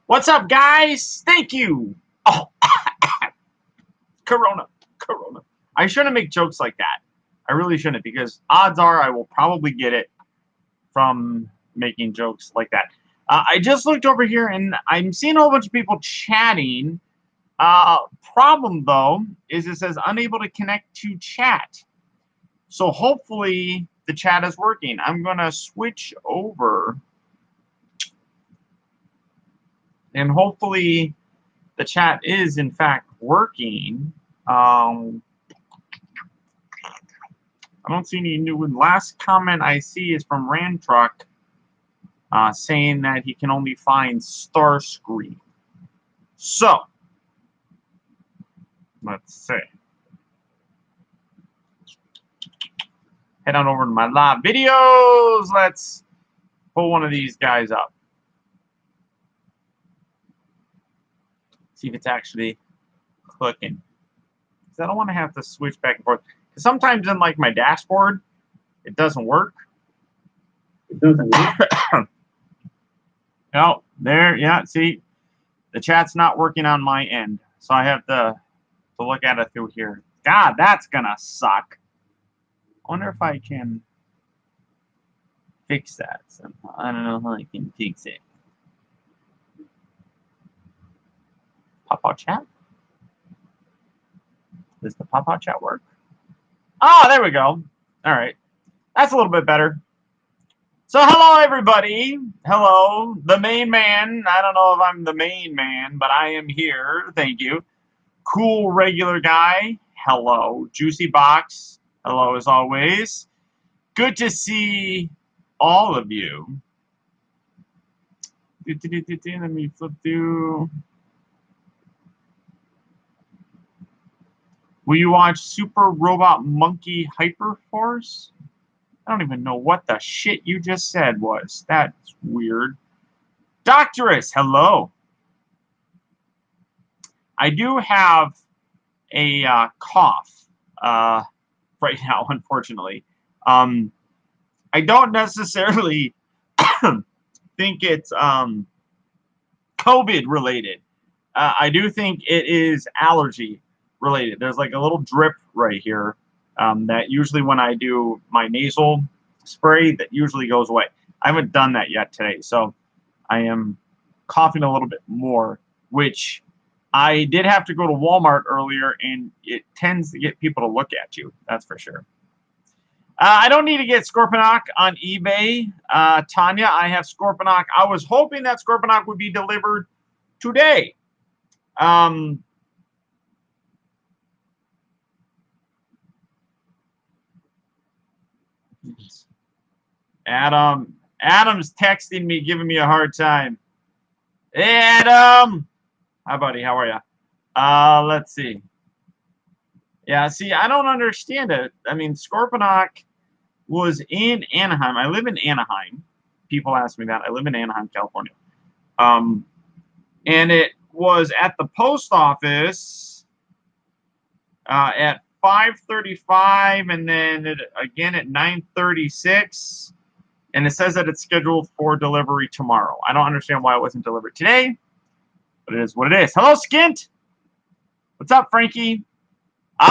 What's up, guys? Thank you. Oh, Corona. I shouldn't make jokes like that. I really shouldn't, because odds are I will probably get it from making jokes like that. I just looked over here, and I'm seeing a whole bunch of people chatting. Problem, though, is it says unable to connect to chat. So hopefully the chat is working. I'm going to switch over. And hopefully the chat is, in fact, working. I don't see any new one. Last comment I see is from Randtruck saying that he can only find Starscream. So, let's see. Head on over to my live videos. Let's pull one of these guys up. See if it's actually clicking. Because I don't want to have to switch back and forth. Because sometimes in like my dashboard, it doesn't work. Oh, there, yeah, see, the chat's not working on my end. So I have to look at it through here. God, that's gonna suck. I wonder if I can fix that somehow. I don't know how I can fix it. Pop-out chat? Does the pop-out chat work? Oh, there we go. All right. That's a little bit better. So hello, everybody. Hello, the main man. I don't know if I'm the main man, but I am here. Thank you. Cool regular guy. Hello. Juicy Box. Hello, as always. Good to see all of you. Let me flip through. Will you watch Super Robot Monkey Hyperforce? I don't even know what the shit you just said was. That's weird. Doctorus, hello. I do have a cough right now, unfortunately. I don't necessarily think it's COVID related. I do think it is allergy related. There's like a little drip right here that usually when I do my nasal spray, that usually goes away. I haven't done that yet today, so I am coughing a little bit more, which I did have to go to Walmart earlier, and it tends to get people to look at you. That's for sure. I don't need to get Scorponok on eBay. Tanya, I have Scorponok. I was hoping that Scorponok would be delivered today. Adam's texting me, giving me a hard time. Hey, Adam. Hi, buddy. How are you? Let's see. Yeah, see, I don't understand it. I mean, Scorponok was in Anaheim. I live in Anaheim. People ask me that. I live in Anaheim, California. And it was at the post office at 5:35, and then again at 9:36. And it says that it's scheduled for delivery tomorrow. I don't understand why it wasn't delivered today, but it is what it is. Hello, Skint. What's up, Frankie? The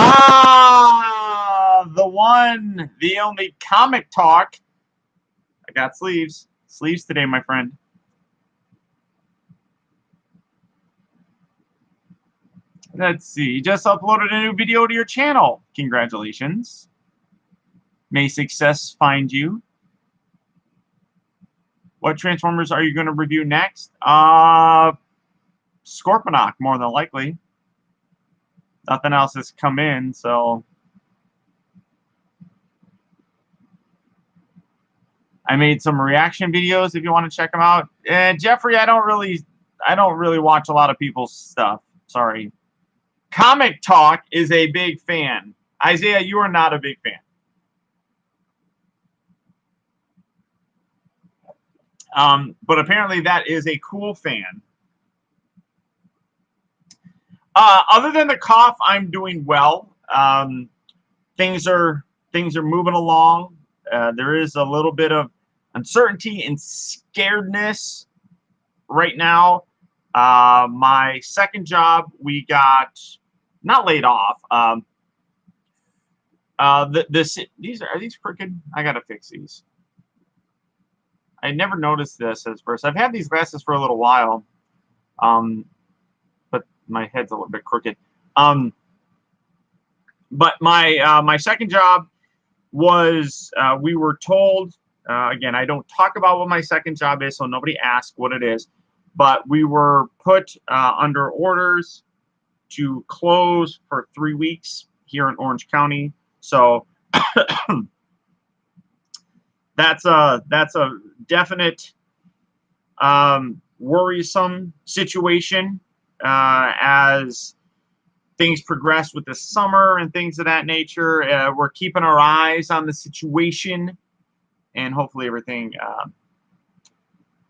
one, the only Comic Talk. I got sleeves. Sleeves today, my friend. Let's see. You just uploaded a new video to your channel. Congratulations. May success find you. What Transformers are you going to review next? Scorponok, more than likely. Nothing else has come in, so I made some reaction videos if you want to check them out. Jeffrey, I don't really watch a lot of people's stuff. Sorry. Comic Talk is a big fan. Isaiah, you are not a big fan. But apparently that is a cool fan. Other than the cough, I'm doing well. Things are moving along. There is a little bit of uncertainty and scaredness right now. My second job, we got not laid off. These are these crooked? I gotta fix these. I never noticed this at first. I've had these glasses for a little while, but my head's a little bit crooked. But my second job was we were told again. I don't talk about what my second job is, so nobody asks what it is. But we were put under orders to close for 3 weeks here in Orange County. So that's a definite worrisome situation as things progress with the summer and things of that nature. We're keeping our eyes on the situation, and hopefully everything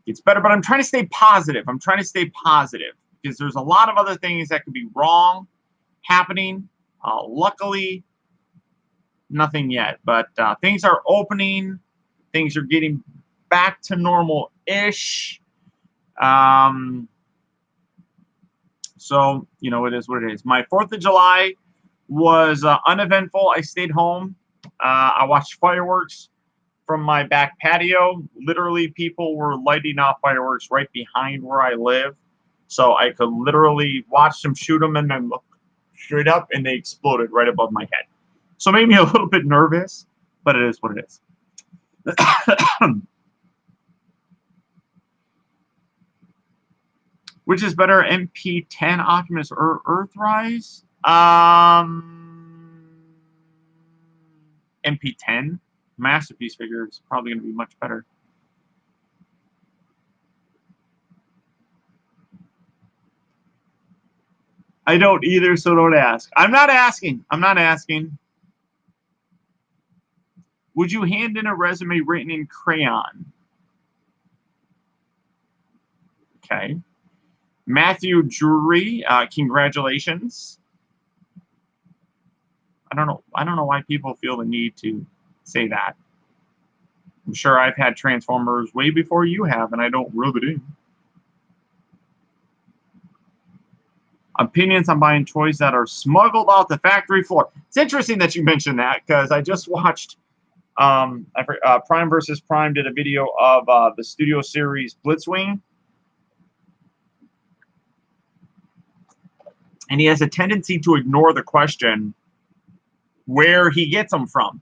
gets better. But I'm trying to stay positive. I'm trying to stay positive because there's a lot of other things that could be wrong happening. Luckily, nothing yet. But things are opening. Things are getting back to normal-ish. So, you know, it is what it is. My 4th of July was uneventful. I stayed home. I watched fireworks from my back patio. Literally, people were lighting off fireworks right behind where I live. So I could literally watch them shoot them and then look straight up, and they exploded right above my head. So it made me a little bit nervous, but it is what it is. Which is better, MP10 Optimus or Earthrise? MP10 Masterpiece figure is probably going to be much better. I don't either, so don't ask. I'm not asking. I'm not asking. Would you hand in a resume written in crayon? Okay. Matthew Drury, congratulations. I don't know why people feel the need to say that. I'm sure I've had Transformers way before you have, and I don't rub it in. Opinions on buying toys that are smuggled off the factory floor. It's interesting that you mentioned that because I just watched Prime versus Prime did a video of the Studio Series Blitzwing. And he has a tendency to ignore the question where he gets them from.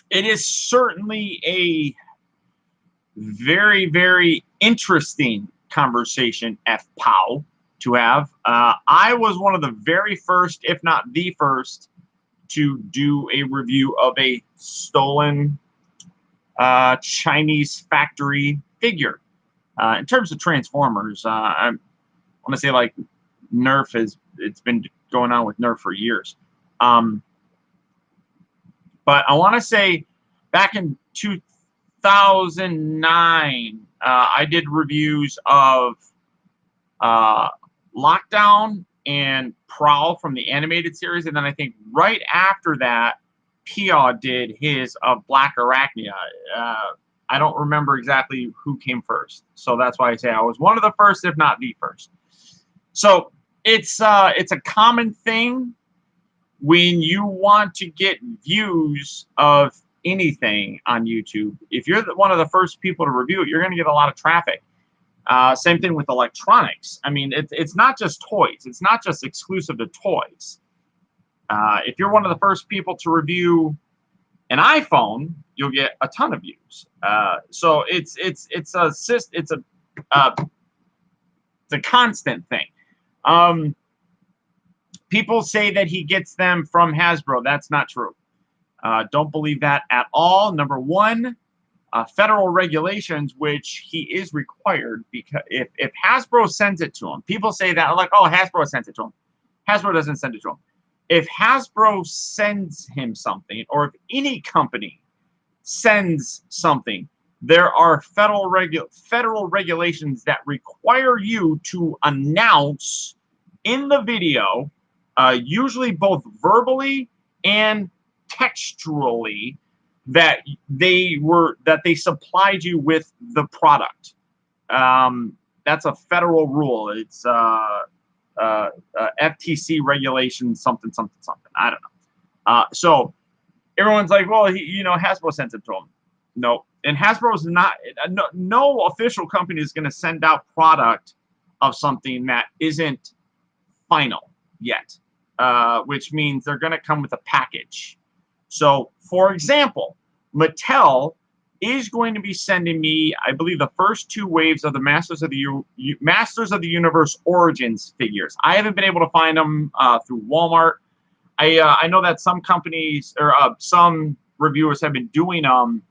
It is certainly a very, very interesting conversation, FPOW, to have. I was one of the very first, if not the first, to do a review of a stolen Chinese factory figure. In terms of Transformers, I want to say like Nerf it's been going on with Nerf for years. But I want to say back in 2009, I did reviews of Lockdown and Prowl from the animated series. And then I think right after that, Pia did his of Black Arachnia. I don't remember exactly who came first. So that's why I say I was one of the first, if not the first. So it's a common thing when you want to get views of anything on YouTube. If you're one of the first people to review it, you're going to get a lot of traffic. Same thing with electronics. I mean, it's not just toys. It's not just exclusive to toys. If you're one of the first people to review an iPhone, you'll get a ton of views. So it's a constant thing. People say that he gets them from Hasbro. That's not true. Don't believe that at all. Number one, federal regulations, which he is required, because if Hasbro sends it to him, people say that like, oh, Hasbro sends it to him. Hasbro doesn't send it to him. If Hasbro sends him something, or if any company sends something, there are federal regulations that require you to announce in the video, usually both verbally and textually, that they supplied you with the product. That's a federal rule. It's FTC Regulations, something, something, something. I don't know. So everyone's like, well, Hasbro sent it to him. No. And Hasbro is not, no official company is going to send out product of something that isn't final yet, which means they're going to come with a package. So, for example, Mattel is going to be sending me, I believe, the first 2 waves of the Masters of the Universe Origins figures. I haven't been able to find them through Walmart. I know that some companies or some reviewers have been doing them,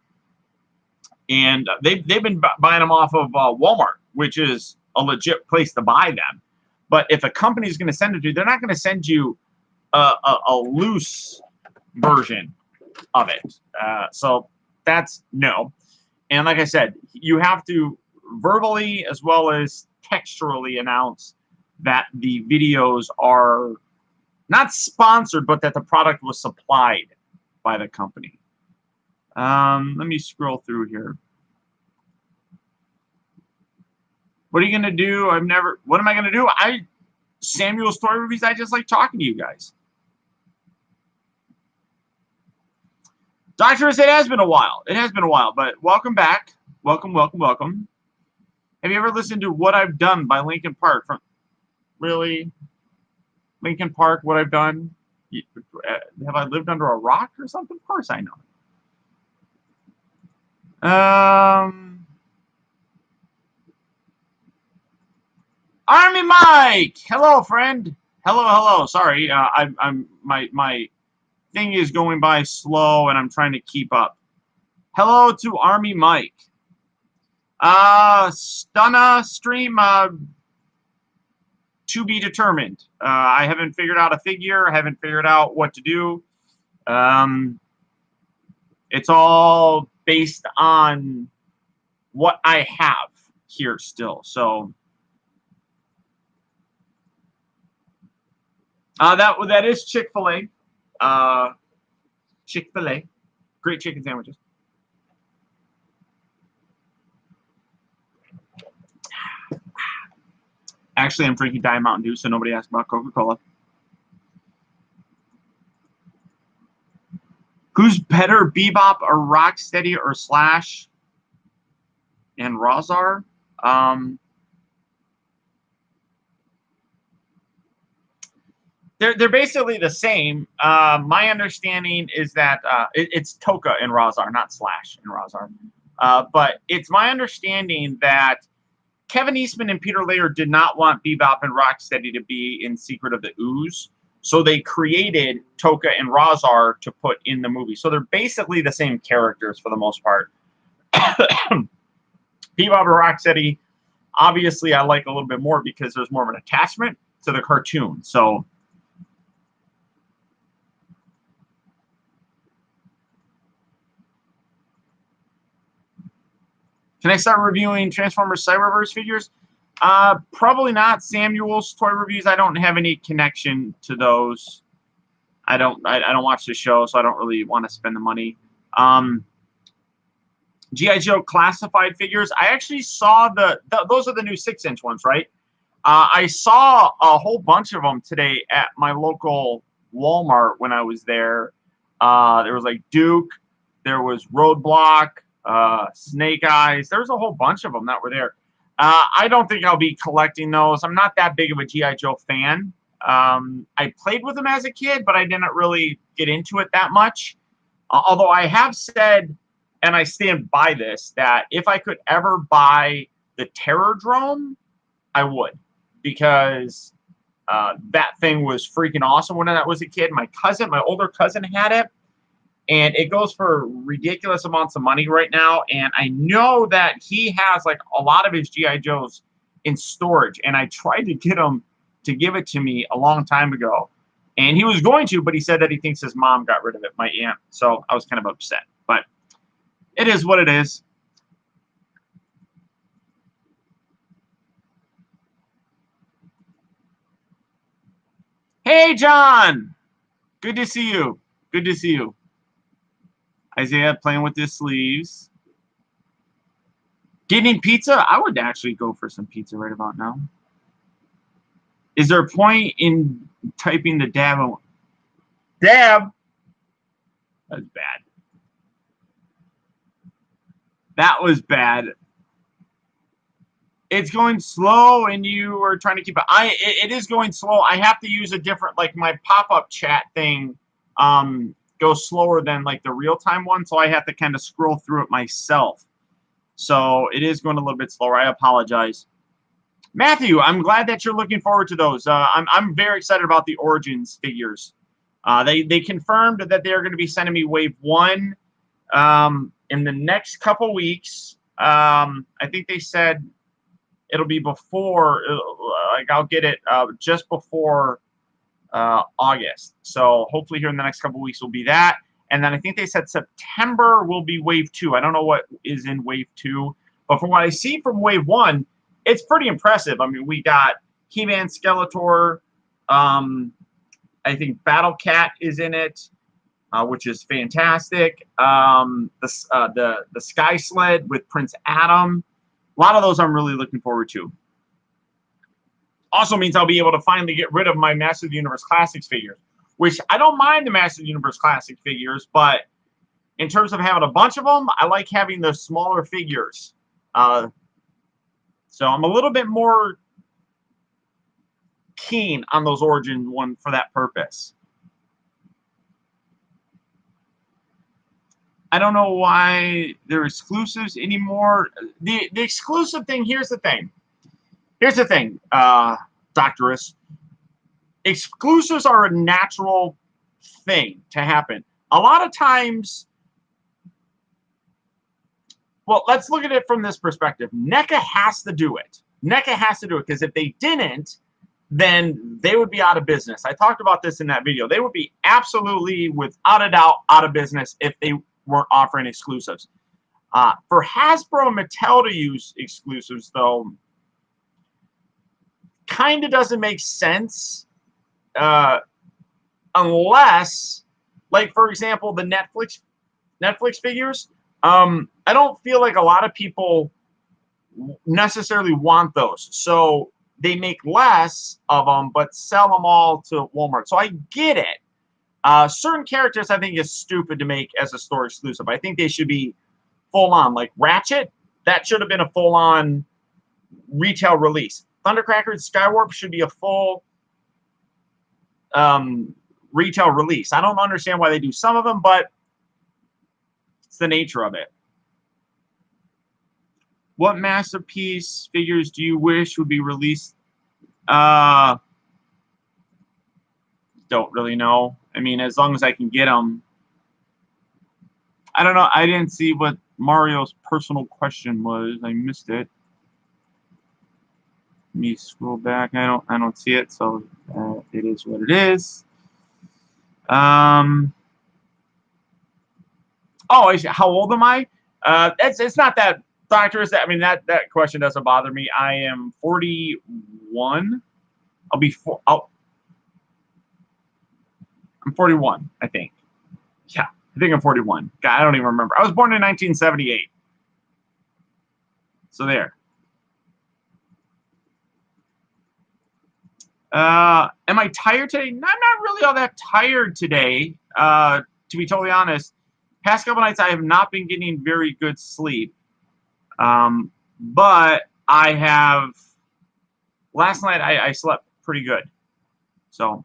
and they've been buying them off of Walmart, which is a legit place to buy them. But if a company is going to send it to you, they're not going to send you a loose version of it. So that's no. And like I said, you have to verbally as well as textually announce that the videos are not sponsored, but that the product was supplied by the company. Let me scroll through here. What are you going to do? What am I going to do? Samuel's Toy Reviews, I just like talking to you guys. Doctors, it has been a while. It has been a while, but welcome back. Welcome, welcome, welcome. Have you ever listened to What I've Done by Linkin Park? Really? Linkin Park, What I've Done? Have I lived under a rock or something? Of course I know. Army Mike! Hello, friend. Hello, hello. Sorry, my thing is going by slow and I'm trying to keep up. Hello to Army Mike. Stunna stream to be determined. I haven't figured out a figure. I haven't figured out what to do. It's all based on what I have here still. So that is Chick-fil-A. Chick-fil-A. Great chicken sandwiches. Actually, I'm drinking Diet Mountain Dew, so nobody asked about Coca-Cola. Who's better, Bebop or Rocksteady or Slash and Razar? They're basically the same. My understanding is that it's Toka and Razar, not Slash and Razar. But it's my understanding that Kevin Eastman and Peter Laird did not want Bebop and Rocksteady to be in Secret of the Ooze. So they created Toka and Razar to put in the movie. So they're basically the same characters for the most part. Bebop and Rocksteady, obviously, I like a little bit more because there's more of an attachment to the cartoon. So can I start reviewing Transformers Cyberverse figures? Probably not. Samuel's Toy Reviews, I don't have any connection to those. I don't watch the show, so I don't really want to spend the money. G.I. Joe classified figures. I actually saw those are the new 6-inch ones, right? I saw a whole bunch of them today at my local Walmart when I was there. There was like Duke, there was Roadblock, Snake Eyes. There was a whole bunch of them that were there. I don't think I'll be collecting those. I'm not that big of a G.I. Joe fan. I played with them as a kid, but I didn't really get into it that much. Although I have said, and I stand by this, that if I could ever buy the Terrordrome, I would. Because that thing was freaking awesome when I was a kid. My older cousin had it. And it goes for ridiculous amounts of money right now. And I know that he has like a lot of his G.I. Joes in storage. And I tried to get him to give it to me a long time ago. And he was going to, but he said that he thinks his mom got rid of it, my aunt. So I was kind of upset. But it is what it is. Hey, John. Good to see you. Good to see you. Isaiah playing with his sleeves. Getting pizza? I would actually go for some pizza right about now. Is there a point in typing the dab? Dab? That's bad. That was bad. It's going slow, and you are trying to keep it. It is going slow. I have to use a different, like my pop-up chat thing goes slower than like the real-time one, so I have to kind of scroll through it myself. So it is going a little bit slower. I apologize. Matthew, I'm glad that you're looking forward to those. I'm very excited about the Origins figures. They confirmed that they're going to be sending me Wave 1 in the next couple weeks. I think they said it'll be before, like I'll get it just before August. So hopefully here in the next couple weeks will be that. And then I think they said September will be Wave 2. I don't know what is in Wave 2. But from what I see from Wave 1, it's pretty impressive. I mean, we got He-Man, Skeletor. I think Battle Cat is in it, which is fantastic. The Sky Sled with Prince Adam. A lot of those I'm really looking forward to. Also means I'll be able to finally get rid of my Master of the Universe Classics figures, which I don't mind the Master of the Universe Classic figures, but in terms of having a bunch of them, I like having the smaller figures. So I'm a little bit more keen on those Origin one for that purpose. I don't know why they're exclusives anymore. The exclusive thing, here's the thing. Here's the thing, Doctorus. Exclusives are a natural thing to happen. A lot of times, well, let's look at it from this perspective. NECA has to do it. NECA has to do it because if they didn't, then they would be out of business. I talked about this in that video. They would be absolutely, without a doubt, out of business if they weren't offering exclusives. For Hasbro and Mattel to use exclusives, though, kind of doesn't make sense unless, like, for example, the Netflix figures. I don't feel like a lot of people necessarily want those. So they make less of them, but sell them all to Walmart. So I get it. Certain characters I think is stupid to make as a store exclusive. I think they should be full on. Like Ratchet, that should have been a full on retail release. Thundercracker and Skywarp should be a full retail release. I don't understand why they do some of them, but it's the nature of it. What Masterpiece figures do you wish would be released? Don't really know. I mean, as long as I can get them. I don't know. I didn't see what Mario's personal question was. I missed it. Let me scroll back. I don't see it. So it is what it is. Oh, how old am I? It's not that. Doctors, I mean, that question doesn't bother me. I am 41. I'll be I'm 41, I think. Yeah, I think I'm 41. God, I don't even remember. I was born in 1978. So there. Am I tired today? I'm not really all that tired today. To be totally honest, past couple nights I have not been getting very good sleep. But I have, last night I slept pretty good. So,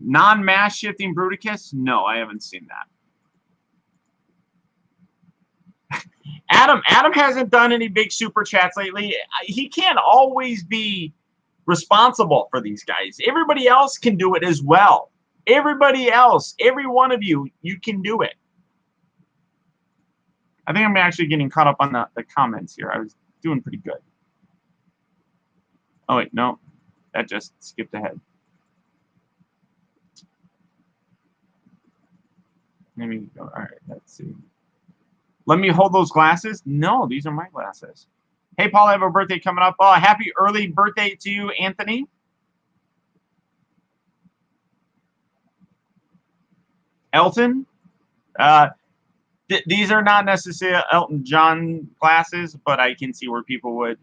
non-mass shifting Bruticus? No, I haven't seen that. Adam hasn't done any big super chats lately. He can't always be responsible for these guys. Everybody else can do it as well. Everybody else, every one of you, you can do it. I think I'm actually getting caught up on the comments here. I was doing pretty good. Oh, wait, no. That just skipped ahead. Let me go. All right, let's see. Let me hold those glasses? No, these are my glasses. Hey, Paul, I have a birthday coming up. Oh, happy early birthday to you, Anthony. Elton? These are not necessarily Elton John glasses, but I can see where people would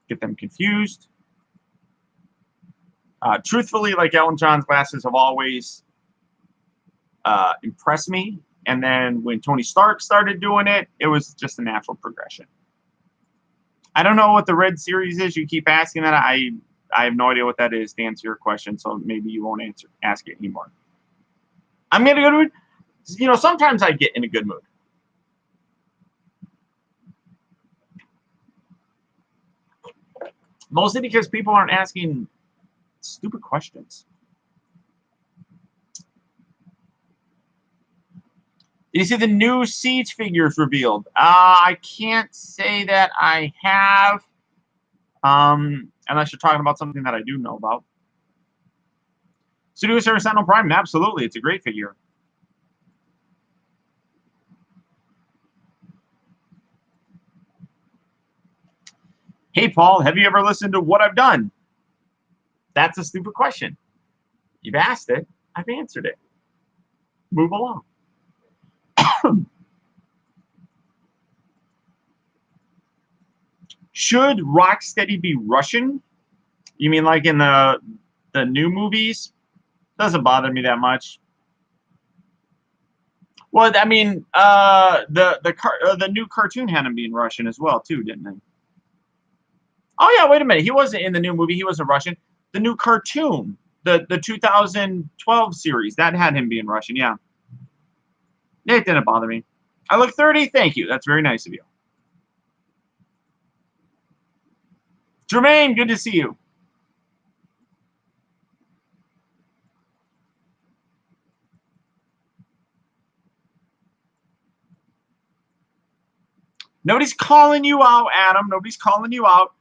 get them confused. Truthfully, like Elton John's glasses have always impressed me. And then when Tony Stark started doing it, it was just a natural progression. I don't know what the Red Series is. You keep asking that. I have no idea what that is to answer your question, so maybe you won't ask it anymore. I'm in a good mood. You know, sometimes I get in a good mood. Mostly because people aren't asking stupid questions. Did you see the new Siege figures revealed? I can't say that I have, unless you're talking about something that I do know about. Studio Service Sentinel Prime, absolutely, it's a great figure. Hey, Paul, have you ever listened to What I've Done? That's a stupid question. You've asked it. I've answered it. Move along. Should Rocksteady be Russian? You mean like in the new movies? Doesn't bother me that much. Well, I mean, the new cartoon had him being Russian as well, too, didn't it? Oh yeah, wait a minute. He wasn't in the new movie. He wasn't Russian. The new cartoon, the 2012 series, that had him being Russian. Yeah. It didn't bother me. I look 30. Thank you. That's very nice of you. Jermaine, good to see you. Nobody's calling you out, Adam. Nobody's calling you out.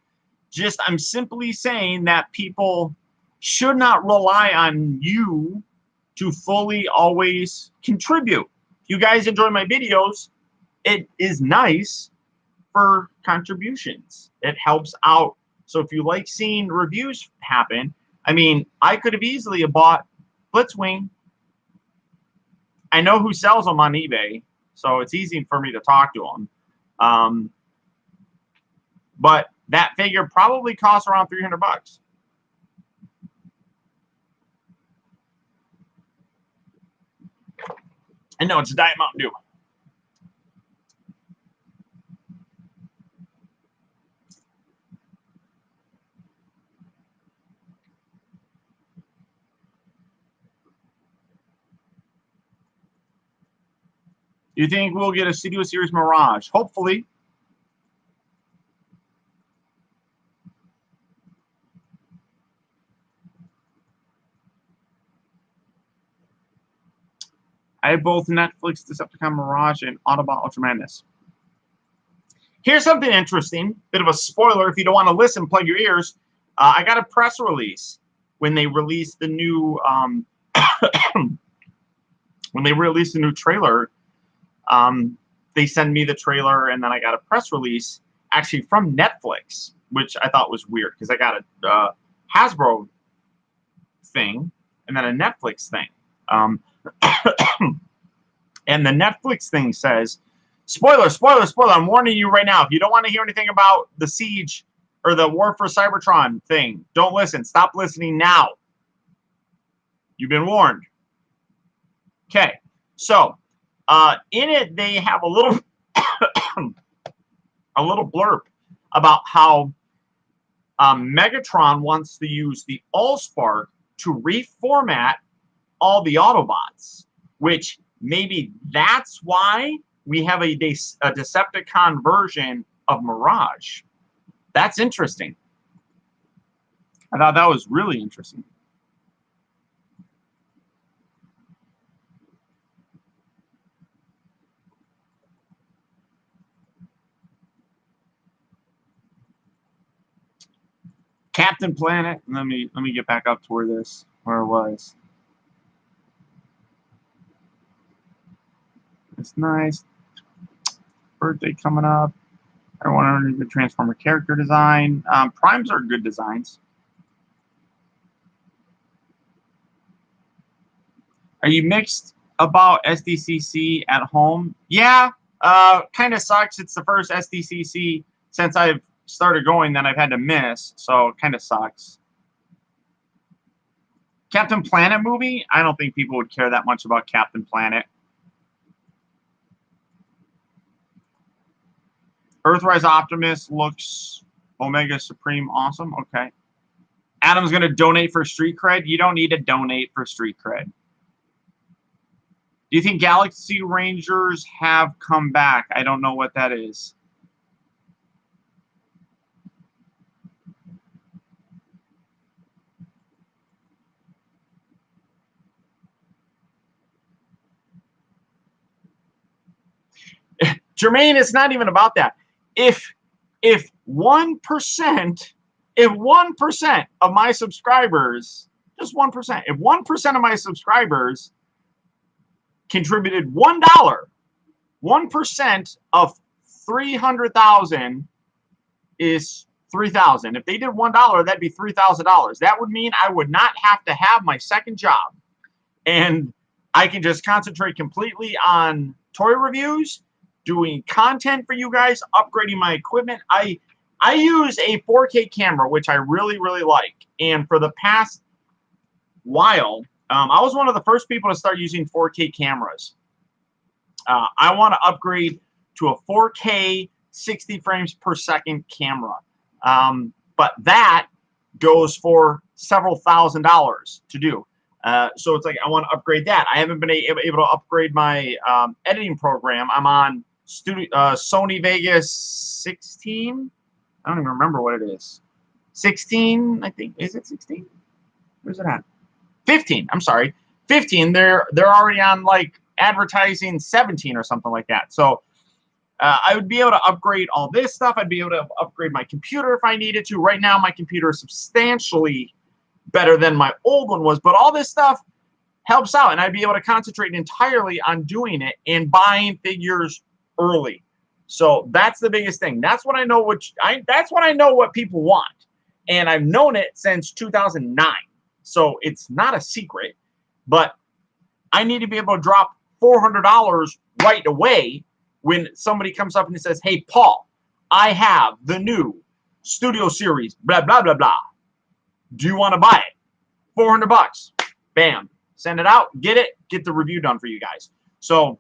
Just, I'm simply saying that people should not rely on you to fully always contribute. If you guys enjoy my videos, it is nice for contributions. It helps out. So if you like seeing reviews happen, I mean, I could have easily bought Blitzwing. I know who sells them on eBay, so it's easy for me to talk to them. But that figure probably costs around $300. And no, it's a Diet Mountain Dew. You think we'll get a Studio Series Mirage? Hopefully. I have both Netflix, Decepticon Mirage, and Autobot Ultra Madness. Here's something interesting. Bit of a spoiler. If you don't want to listen, plug your ears. I got a press release when they released the new when they released the new trailer. They send me the trailer, and then I got a press release actually from Netflix, which I thought was weird because I got a Hasbro thing and then a Netflix thing. And the Netflix thing says, spoiler, spoiler, spoiler, I'm warning you right now. If you don't want to hear anything about the Siege or the War for Cybertron thing, don't listen. Stop listening now. You've been warned. Okay, so in it, they have a little a little blurb about how Megatron wants to use the Allspark to reformat all the Autobots, which maybe that's why we have a Decepticon version of Mirage. That's interesting. I thought that was really interesting. Captain Planet. Let me get back up to where it was. It's nice. Birthday coming up. I want to do the Transformer character design. Primes are good designs. Are you mixed about SDCC at home? Yeah, kind of sucks. It's the first SDCC since I've started going that I've had to miss, so it kind of sucks. Captain Planet movie? I don't think people would care that much about Captain Planet. Earthrise Optimus looks Omega Supreme awesome. Okay. Adam's going to donate for street cred. You don't need to donate for street cred. Do you think Galaxy Rangers have come back? I don't know what that is. Jermaine, it's not even about that. If 1% of my subscribers, just 1%, if 1% of my subscribers contributed $1, 1% of 300,000 is 3,000. If they did $1, that'd be $3,000. That would mean I would not have to have my second job, and I can just concentrate completely on toy reviews, doing content for you guys, upgrading my equipment. I use a 4K camera, which I really, really like. And for the past while, I was one of the first people to start using 4K cameras. I want to upgrade to a 4K 60 frames per second camera. But that goes for several $1,000s to do. So it's like I want to upgrade that. I haven't been able to upgrade my editing program. I'm on Sony Vegas 16. I don't even remember what it is. 16, I think. Is it 16? Where's it at? 15. I'm sorry. 15. They're already on like advertising 17 or something like that. So I would be able to upgrade all this stuff. I'd be able to upgrade my computer if I needed to. Right now, my computer is substantially better than my old one was, but all this stuff helps out, and I'd be able to concentrate entirely on doing it and buying figures early. So that's the biggest thing. That's what I know. That's what I know what people want, and I've known it since 2009. So it's not a secret, but I need to be able to drop $400 right away when somebody comes up and says, "Hey, Paul, I have the new Studio Series, blah blah blah blah. Do you want to buy it? $400. Bam. Send it out. Get it. Get the review done for you guys." So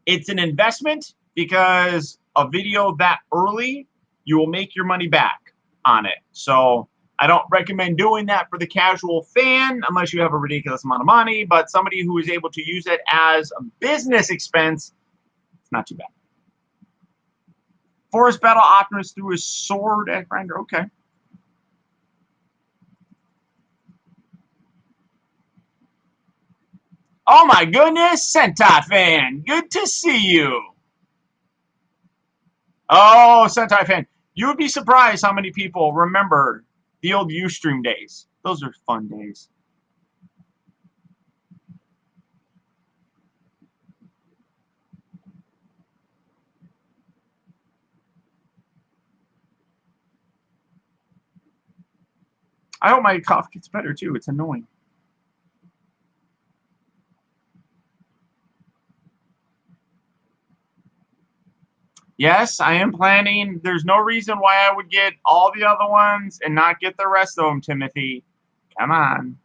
it's an investment because a video that early, you will make your money back on it. So I don't recommend doing that for the casual fan unless you have a ridiculous amount of money. But somebody who is able to use it as a business expense, it's not too bad. Forest Battle Optimus threw his sword at Grinder. Okay. Oh my goodness, Sentai fan. Good to see you. Oh, Sentai fan. You would be surprised how many people remember the old Ustream days. Those are fun days. I hope my cough gets better too. It's annoying. Yes, I am planning. There's no reason why I would get all the other ones and not get the rest of them, Timothy. Come on.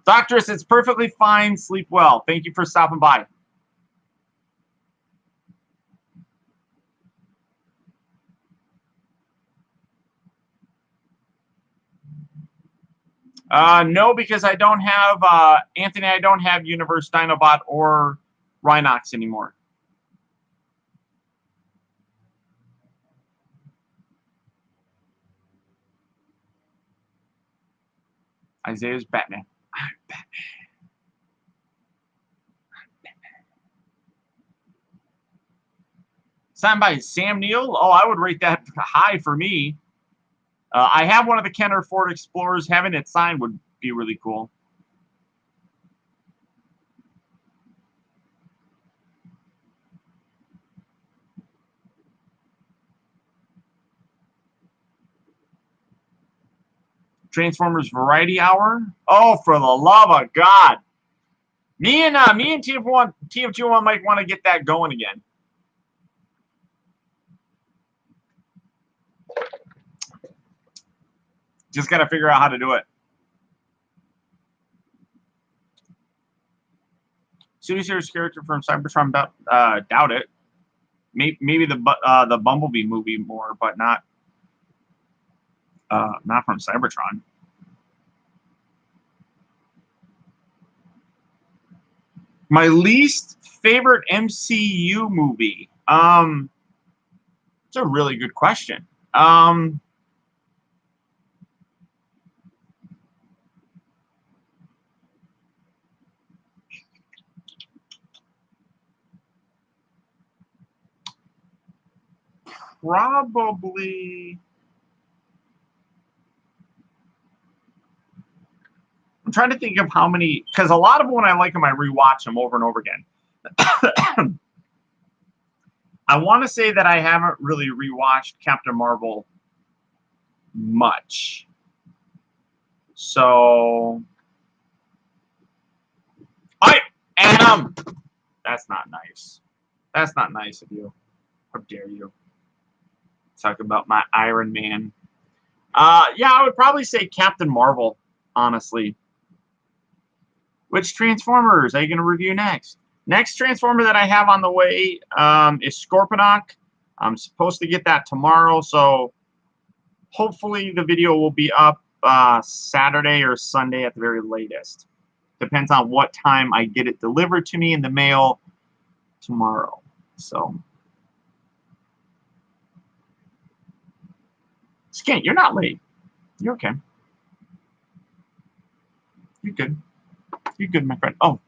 Doctoress, it's perfectly fine. Sleep well. Thank you for stopping by. No, because I don't have, Anthony, I don't have Universe Dinobot or Rhinox anymore. Isaiah's Batman. I'm Batman. Signed by Sam Neill. Oh, I would rate that high for me. I have one of the Kenner Ford Explorers. Having it signed would be really cool. Transformers Variety Hour. Oh, for the love of God! Me and TF2 might want to get that going again. Just got to figure out how to do it. Studio Series character from Cybertron, doubt it. Maybe the Bumblebee movie more, but not from Cybertron. My least favorite MCU movie. It's a really good question. Probably. I'm trying to think of how many, because a lot of them, when I like them, I rewatch them over and over again. I want to say that I haven't really rewatched Captain Marvel much. So, Adam, that's not nice. That's not nice of you. How dare you talk about my Iron Man? Yeah, I would probably say Captain Marvel, honestly. Which Transformers are you going to review next? Next Transformer that I have on the way is Scorponok. I'm supposed to get that tomorrow, so hopefully the video will be up Saturday or Sunday at the very latest. Depends on what time I get it delivered to me in the mail tomorrow. So, Skint, you're not late. You're okay. You're good. You're good, my friend. Oh,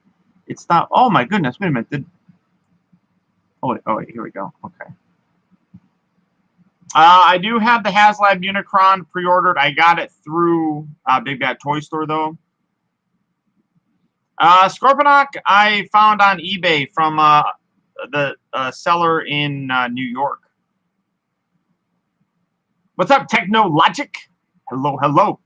it's not. Oh my goodness! Wait a minute. Oh wait. Here we go. Okay. I do have the HasLab Unicron pre-ordered. I got it through Big Bad Toy Store though. Scorponok I found on eBay from the seller in New York. What's up, Technologic? Hello, hello.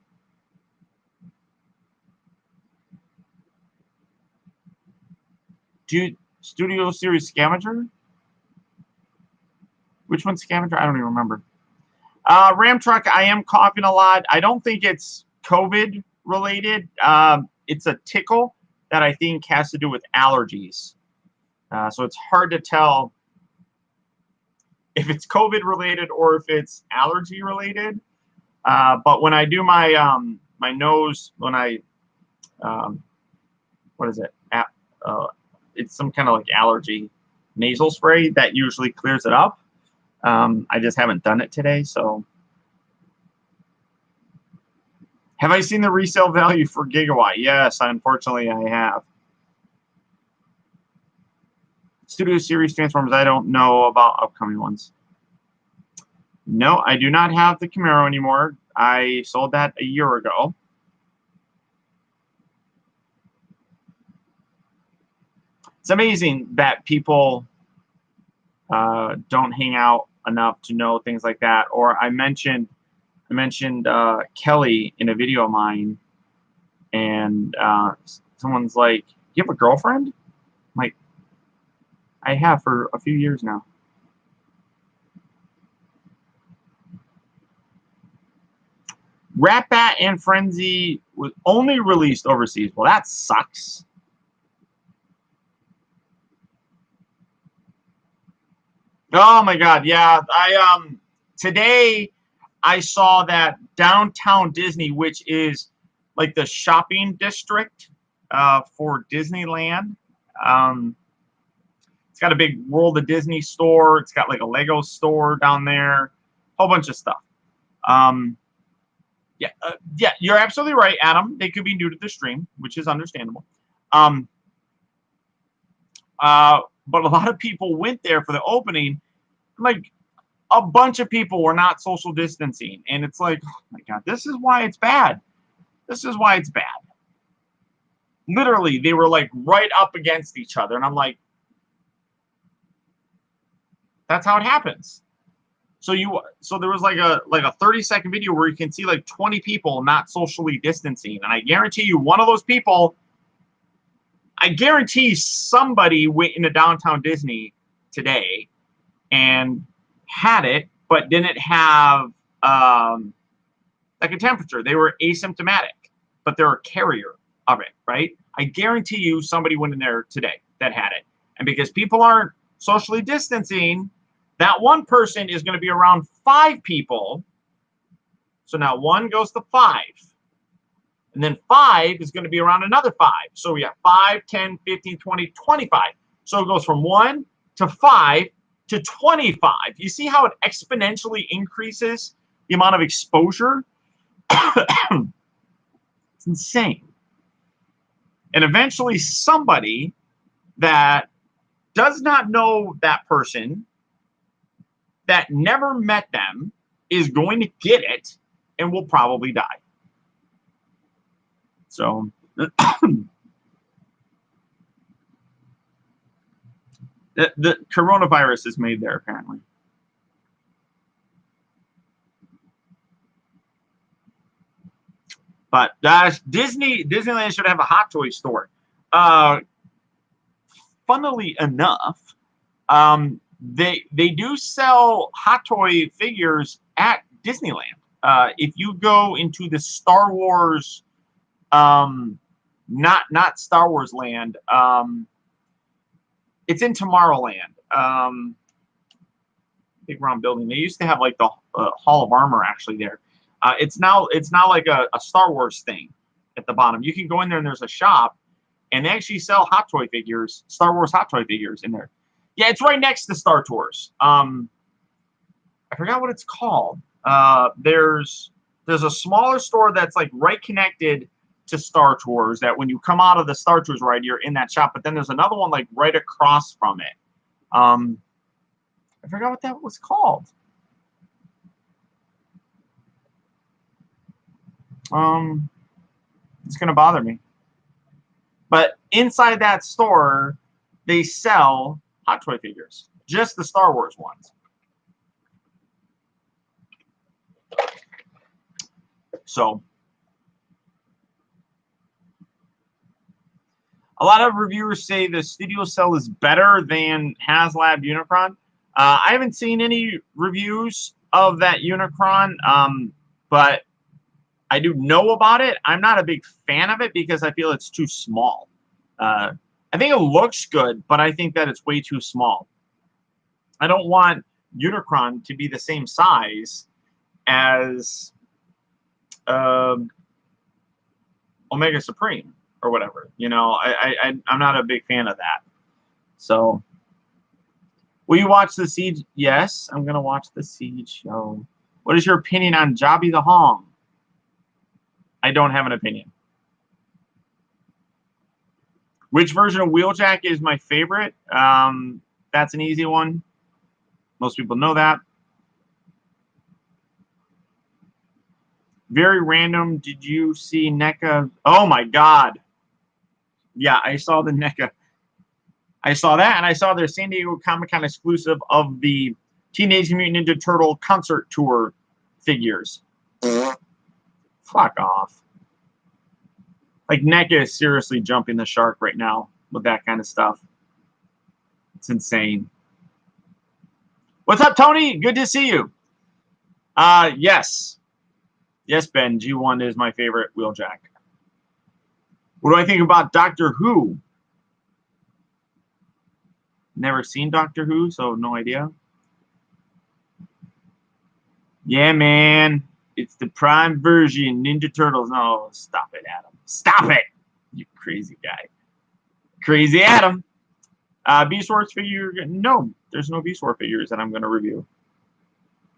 Dude, Studio Series Scavenger? Which one's Scavenger? I don't even remember. Ram Truck, I am coughing a lot. I don't think it's COVID related. It's a tickle that I think has to do with allergies. So it's hard to tell if it's COVID related or if it's allergy related. But when I do my my nose, when I what is it? It's some kind of like allergy nasal spray that usually clears it up. I just haven't done it today, so. Have I seen the resale value for Gigawatt? Yes, unfortunately I have. Studio Series Transformers, I don't know about upcoming ones. No, I do not have the Camaro anymore. I sold that a year ago. It's amazing that people don't hang out enough to know things like that. Or I mentioned Kelly in a video of mine, and someone's like, "You have a girlfriend?" I'm like, I have for a few years now. Rat Bat and Frenzy was only released overseas. Well, that sucks. Oh my God, yeah. Today I saw that Downtown Disney, which is like the shopping district for Disneyland. It's got a big World of Disney store. It's got like a Lego store down there. Whole bunch of stuff. Yeah, you're absolutely right, Adam. They could be new to the stream, which is understandable. But a lot of people went there for the opening. Like, a bunch of people were not social distancing. And it's like, oh my God, this is why it's bad. This is why it's bad. Literally, they were like right up against each other. And I'm like, that's how it happens. So there was like a 30-second video where you can see like 20 people not socially distancing, and I guarantee you one of those people, I guarantee somebody went into downtown Disney today and had it, but didn't have like a temperature. They were asymptomatic, but they're a carrier of it, right? I guarantee you somebody went in there today that had it. And because people aren't socially distancing, that one person is going to be around 5 people. So now 1 goes to 5. And then 5 is going to be around another 5. So we have 5, 10, 15, 20, 25. So it goes from 1 to 5 to 25. You see how it exponentially increases the amount of exposure? It's insane. And eventually somebody that does not know that person, that never met them, is going to get it and will probably die. So the coronavirus is made there, apparently. But Disneyland should have a hot toy store. Funnily enough, they do sell hot toy figures at Disneyland. If you go into the Star Wars, not Star Wars Land, it's in Tomorrowland. Big round building. They used to have like the Hall of Armor actually there. It's now like a Star Wars thing at the bottom. You can go in there and there's a shop, and they actually sell hot toy figures, Star Wars hot toy figures in there. Yeah, it's right next to Star Tours. I forgot what it's called. There's a smaller store that's like right connected to Star Tours, that when you come out of the Star Tours ride, you're in that shop. But then there's another one like right across from it. I forgot what that was called. It's gonna bother me. But inside that store, they sell hot toy figures, just the Star Wars ones. So a lot of reviewers say the studio cell is better than HasLab Unicron. I haven't seen any reviews of that Unicron, but I do know about it. I'm not a big fan of it because I feel it's too small. I think it looks good, but I think that it's way too small. I don't want Unicron to be the same size as Omega Supreme or whatever. You know, I'm not a big fan of that. So, will you watch the Siege? Yes, I'm going to watch the Siege show. What is your opinion on Jobby the Hong? I don't have an opinion. Which version of Wheeljack is my favorite? That's an easy one. Most people know that. Very random. Did you see NECA? Oh my God. Yeah, I saw the NECA. I saw that, and I saw their San Diego Comic-Con exclusive of the Teenage Mutant Ninja Turtle concert tour figures. Fuck off. Like, NECA is seriously jumping the shark right now with that kind of stuff. It's insane. What's up, Tony? Good to see you. Yes. Yes, Ben. G1 is my favorite Wheeljack. What do I think about Doctor Who? Never seen Doctor Who, so no idea. Yeah, man. It's the Prime version, Ninja Turtles. No, stop it, Adam. Stop it! You crazy guy. Crazy Adam. Beast Wars figure. No, there's no Beast Wars figures that I'm going to review.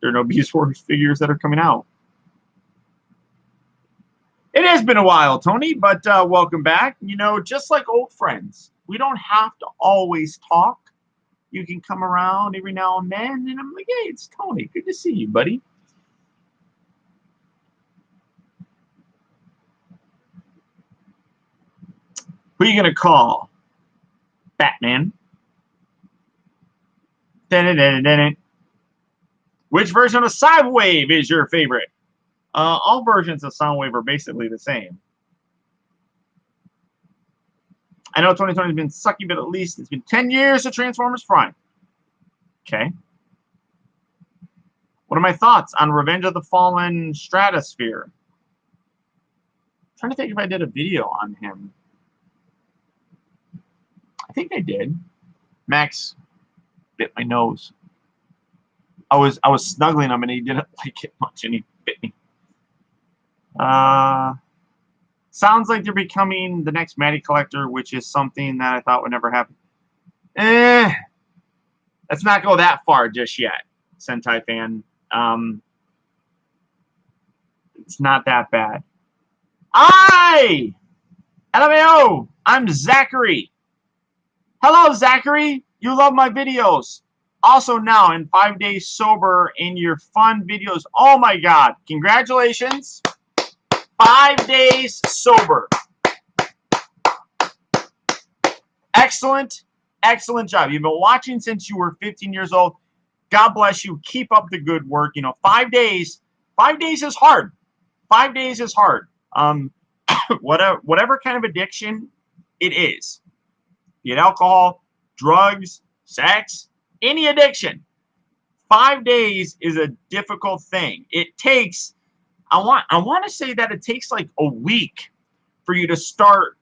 There are no Beast Wars figures that are coming out. It has been a while, Tony, but welcome back. You know, just like old friends, we don't have to always talk. You can come around every now and then, and I'm like, hey, it's Tony. Good to see you, buddy. Who are you going to call? Batman. Which version of Soundwave is your favorite? All versions of Soundwave are basically the same. I know 2020 has been sucky, but at least it's been 10 years of Transformers Prime. Okay. What are my thoughts on Revenge of the Fallen Stratosphere? I'm trying to think if I did a video on him. I think I did. Max bit my nose. I was snuggling him and he didn't like it much and he bit me. Sounds like they're becoming the next Matty Collector, which is something that I thought would never happen. Let's not go that far just yet, Sentai fan. It's not that bad. LMAO, I'm Zachary. Hello, Zachary. You love my videos. Also now in 5 days sober in your fun videos. Oh my God. Congratulations. 5 days sober. Excellent. Excellent job. You've been watching since you were 15 years old. God bless you. Keep up the good work. You know, 5 days is hard. 5 days is hard. Whatever kind of addiction it is. Be it alcohol, drugs, sex, any addiction. 5 days is a difficult thing. It takes, I want to say that it takes like a week for you to start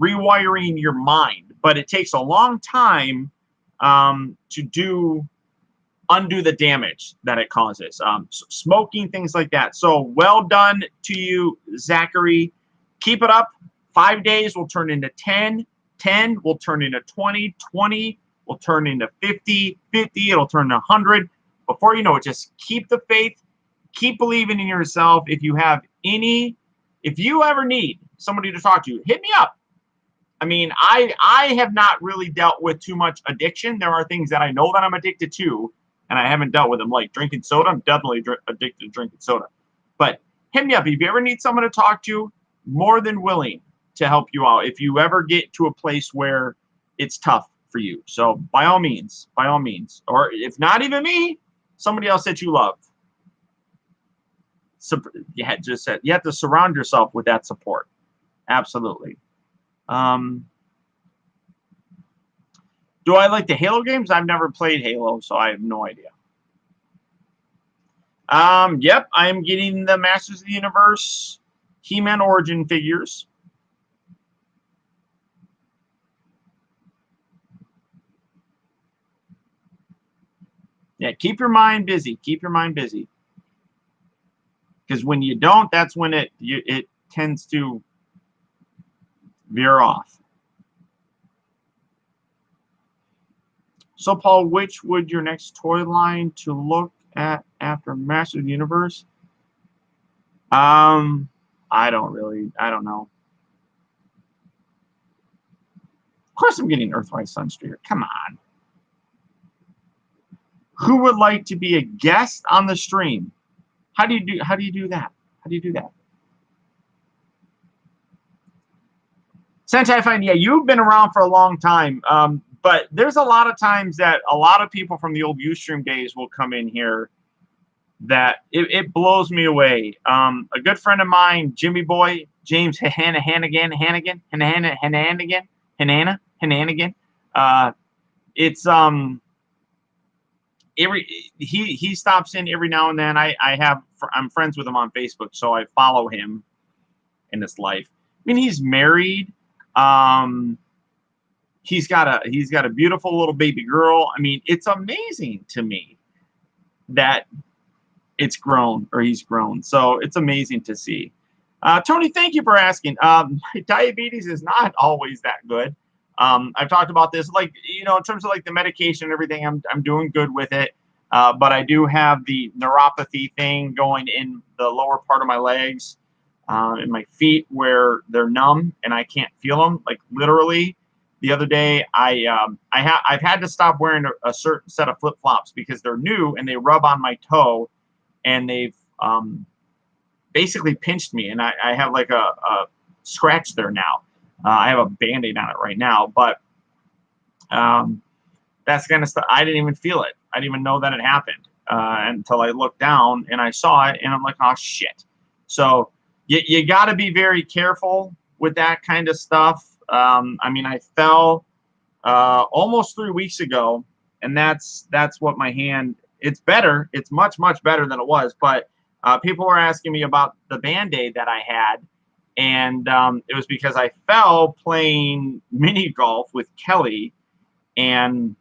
rewiring your mind, but it takes a long time to undo the damage that it causes. Smoking, things like that. So well done to you, Zachary. Keep it up. 5 days will turn into 10. 10 will turn into 20. 20 will turn into 50. 50, it'll turn to 100. Before you know it, just keep the faith. Keep believing in yourself. If you ever need somebody to talk to, hit me up. I mean, I have not really dealt with too much addiction. There are things that I know that I'm addicted to, and I haven't dealt with them, like drinking soda. I'm definitely addicted to drinking soda. But hit me up. If you ever need someone to talk to, more than willing to help you out if you ever get to a place where it's tough for you. So by all means, or if not even me, somebody else that you love. So, you have to surround yourself with that support. Absolutely. Do I like the Halo games? I've never played Halo, so I have no idea. Yep, I am getting the Masters of the Universe He-Man Origin figures. Yeah, keep your mind busy. Keep your mind busy. Because when you don't, that's when it tends to veer off. So, Paul, which would your next toy line to look at after Master of the Universe? I don't know. Of course I'm getting Earthrise Sunstreaker. Come on. Who would like to be a guest on the stream? How do you do that? How do you do that? Sentai Fine, yeah, you've been around for a long time. But there's a lot of times that a lot of people from the old Ustream days will come in here that it blows me away. A good friend of mine, Jimmy Boy, James Hannigan, he stops in every now and then. I'm friends with him on Facebook, so I follow him in this life. I mean, he's married. He's got a beautiful little baby girl. I mean, it's amazing to me that it's grown, or he's grown. So it's amazing to see. Tony, thank you for asking. My diabetes is not always that good. I've talked about this, like, you know, in terms of like the medication and everything, I'm doing good with it. But I do have the neuropathy thing going in the lower part of my legs, in my feet where they're numb and I can't feel them, like literally. The other day, I've had to stop wearing a certain set of flip-flops because they're new and they rub on my toe, and they've basically pinched me, and I have like a scratch there now. I have a Band-Aid on it right now, but that's kind of stuff. I didn't even feel it. I didn't even know that it happened. until I looked down and I saw it, and I'm like, oh shit. So you got to be very careful with that kind of stuff. I mean, I fell almost 3 weeks ago, and that's what my hand. It's better. It's much better than it was. But people were asking me about the Band-Aid that I had, and it was because I fell playing mini golf with Kelly, and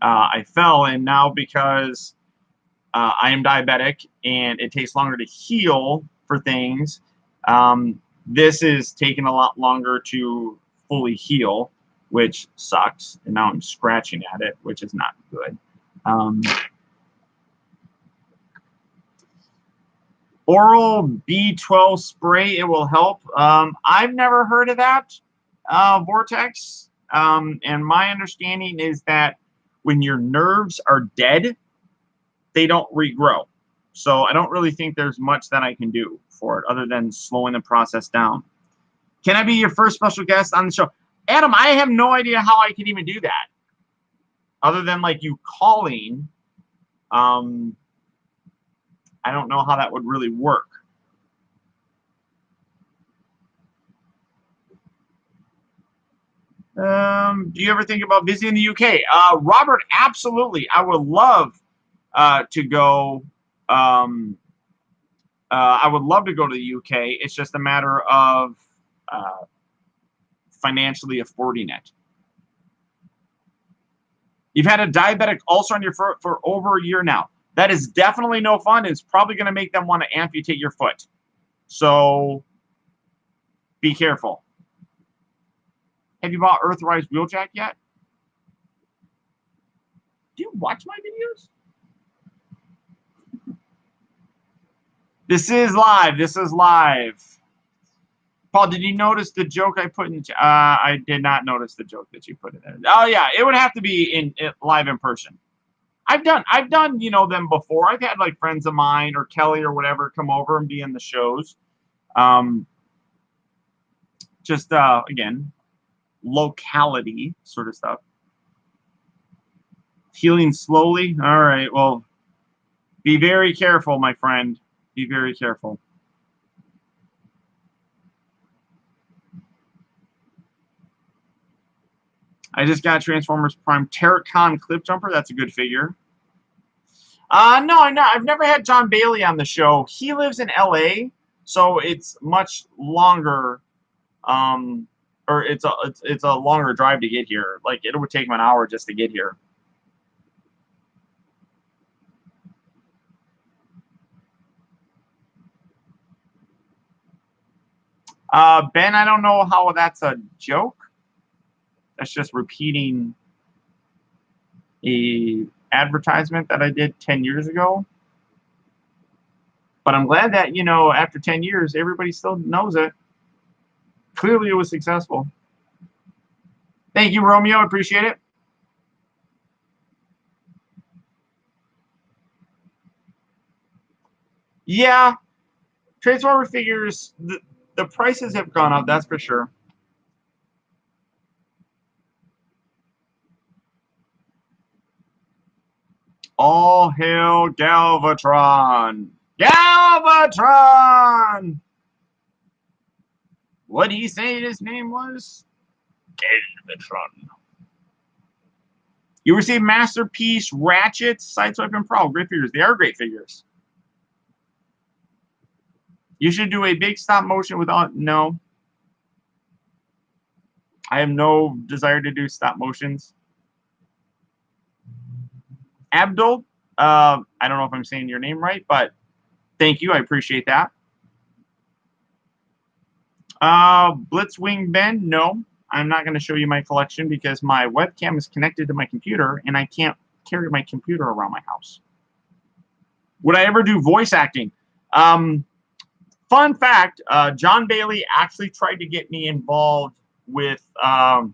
I fell, and now because I am diabetic and it takes longer to heal for things, this is taking a lot longer to fully heal, which sucks. And now I'm scratching at it, which is not good. Oral B12 spray, it will help. I've never heard of that, Vortex. And my understanding is that when your nerves are dead, they don't regrow. So I don't really think there's much that I can do for it other than slowing the process down. Can I be your first special guest on the show? Adam, I have no idea how I can even do that. Other than like you calling, I don't know how that would really work. Do you ever think about visiting the UK? Robert, absolutely. I would love to go. I would love to go to the UK. It's just a matter of financially affording it. You've had a diabetic ulcer on your foot for over a year now. That is definitely no fun. It's probably going to make them want to amputate your foot. So be careful. Have you bought Earthrise Wheeljack yet? Do you watch my videos? This is live. This is live. Paul, did you notice the joke I put in? I did not notice the joke that you put in there. Oh yeah, it would have to be live in person. I've done them before. I've had like friends of mine or Kelly or whatever come over and be in the shows. Just again, locality sort of stuff. Healing slowly. All right. Well, be very careful, my friend. Be very careful. I just got Transformers Prime Terracon Clip Jumper. That's a good figure. No, I've never had John Bailey on the show. He lives in LA, so it's much longer. Or it's a longer drive to get here. Like it would take him an hour just to get here. Ben, I don't know how that's a joke. That's just repeating a advertisement that I did 10 years ago. But I'm glad that, after 10 years, everybody still knows it. Clearly it was successful. Thank you, Romeo. I appreciate it. Yeah. Transformer figures, the prices have gone up, that's for sure. All hail Galvatron! Galvatron! What did he say his name was? Galvatron. You received Masterpiece Ratchets, Sideswipe, and Prowl. Great figures. They are great figures. You should do a big stop motion without... No. I have no desire to do stop motions. Abdul, I don't know if I'm saying your name right, but thank you. I appreciate that. Blitzwing Ben, no. I'm not going to show you my collection because my webcam is connected to my computer and I can't carry my computer around my house. Would I ever do voice acting? Fun fact, John Bailey actually tried to get me involved with, I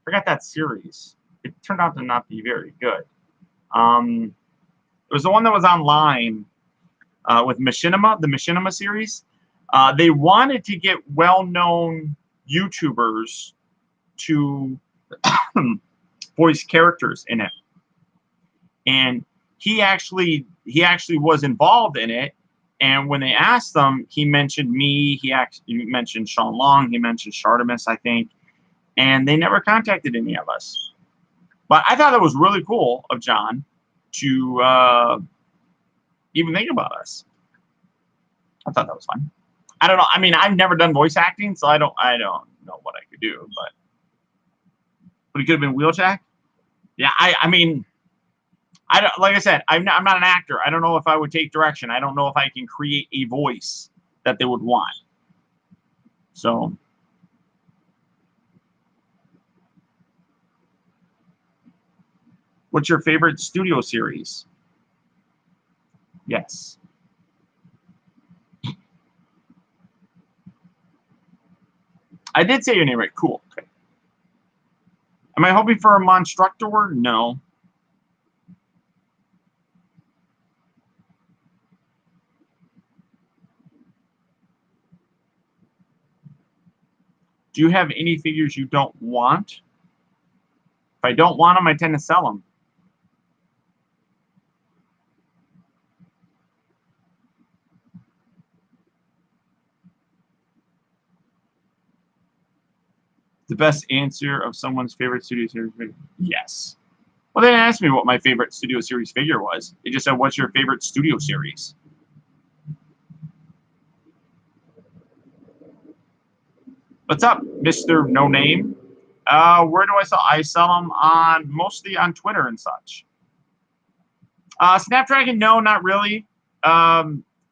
forgot that series. It turned out to not be very good. It was the one that was online with Machinima, the Machinima series. They wanted to get well-known YouTubers to voice characters in it. and he actually was involved in it. And when they asked him, he mentioned me. He mentioned Sean Long. He mentioned Shartimus, I think. And they never contacted any of us. But I thought that was really cool of John to even think about us. I thought that was fun. I don't know. I mean, I've never done voice acting, so I don't know what I could do. But he could have been Wheeljack. Yeah, I mean, I don't, like I said, I'm not an actor. I don't know if I would take direction. I don't know if I can create a voice that they would want. So, what's your favorite studio series? Yes. I did say your name right. Cool. Okay. Am I hoping for a Monstructor? No. Do you have any figures you don't want? If I don't want them, I tend to sell them. The best answer of someone's favorite studio series figure? Yes. Well, they didn't ask me what my favorite studio series figure was. They just said, what's your favorite studio series? What's up, Mr. No Name? Where do I sell? I sell them mostly on Twitter and such. Snapdragon, no, not really.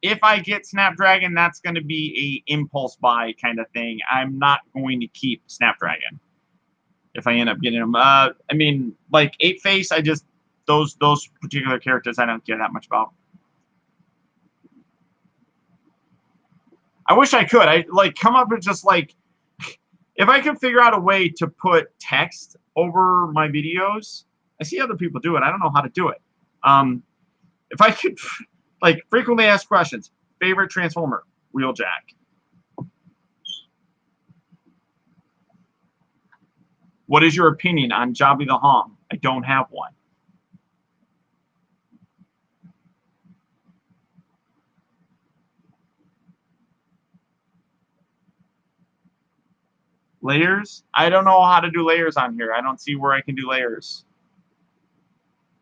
If I get Snapdragon, that's going to be a impulse buy kind of thing. I'm not going to keep Snapdragon if I end up getting them. I mean, like 8-Face, I just those particular characters I don't care that much about. I wish I could. I like come up with just like if I could figure out a way to put text over my videos. I see other people do it. I don't know how to do it. If I could, like, frequently asked questions. Favorite Transformer? Wheeljack. What is your opinion on Jobby the Hom? I don't have one. Layers? I don't know how to do layers on here. I don't see where I can do layers.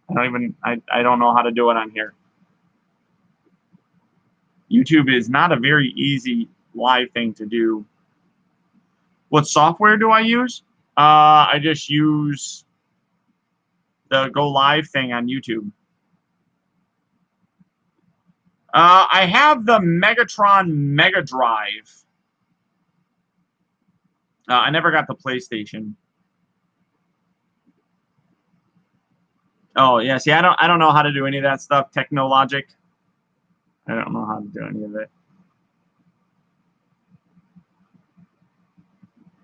I don't know how to do it on here. YouTube is not a very easy live thing to do. What software do I use? I just use the Go Live thing on YouTube. I have the Megatron Mega Drive. I never got the PlayStation. Oh yeah, see, I don't know how to do any of that stuff. Technologic. I don't know how to do any of it.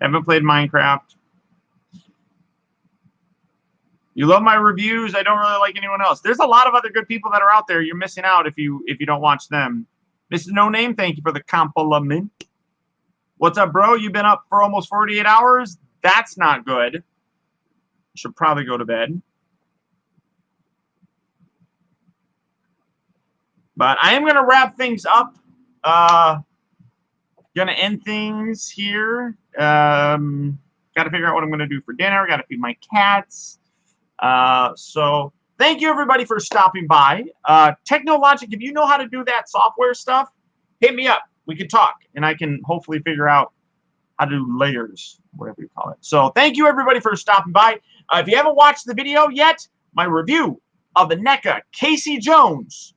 Haven't played Minecraft. You love my reviews. I don't really like anyone else. There's a lot of other good people that are out there. You're missing out if you don't watch them. Mr. No Name, thank you for the compliment. What's up, bro? You've been up for almost 48 hours? That's not good. You should probably go to bed. But I am going to wrap things up. Going to end things here. Got to figure out what I'm going to do for dinner. Got to feed my cats. So thank you, everybody, for stopping by. Technologic, if you know how to do that software stuff, hit me up. We can talk, and I can hopefully figure out how to do layers, whatever you call it. So thank you, everybody, for stopping by. If you haven't watched the video yet, my review of the NECA Casey Jones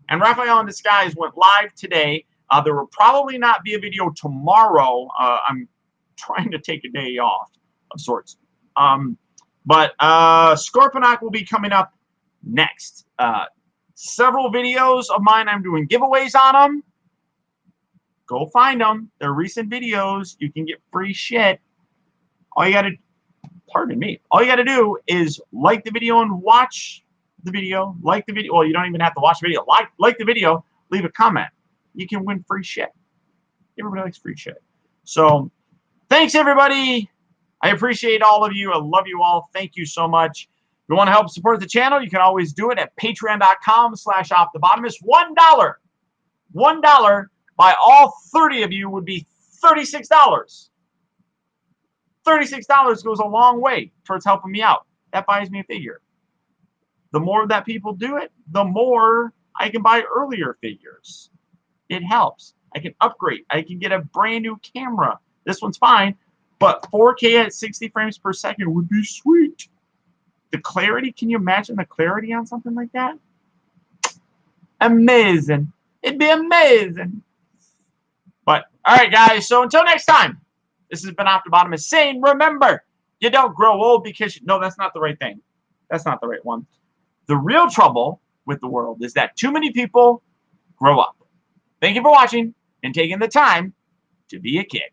and Raphael in Disguise went live today. There will probably not be a video tomorrow. I'm trying to take a day off of sorts. But Scorponok will be coming up next. Several videos of mine, I'm doing giveaways on them. Go find them. They're recent videos. You can get free shit. All you got to, pardon me, all you got to do is like the video and watch the video. Like the video. Well, you don't even have to watch the video. Like the video. Leave a comment. You can win free shit. Everybody likes free shit. So, thanks, everybody. I appreciate all of you. I love you all. Thank you so much. you want to help support the channel, you can always do it at patreon.com/Optibotimus. $1 by all 30 of you would be $36. $36 goes a long way towards helping me out. That buys me a figure. The more that people do it, the more I can buy earlier figures. It helps. I can upgrade. I can get a brand new camera. This one's fine, but 4K at 60 frames per second would be sweet. The clarity, can you imagine the clarity on something like that? Amazing. It'd be amazing. But, all right, guys, so until next time, this has been Optibotimus saying, remember, you don't grow old because... No, that's not the right thing. That's not the right one. The real trouble with the world is that too many people grow up. Thank you for watching and taking the time to be a kid.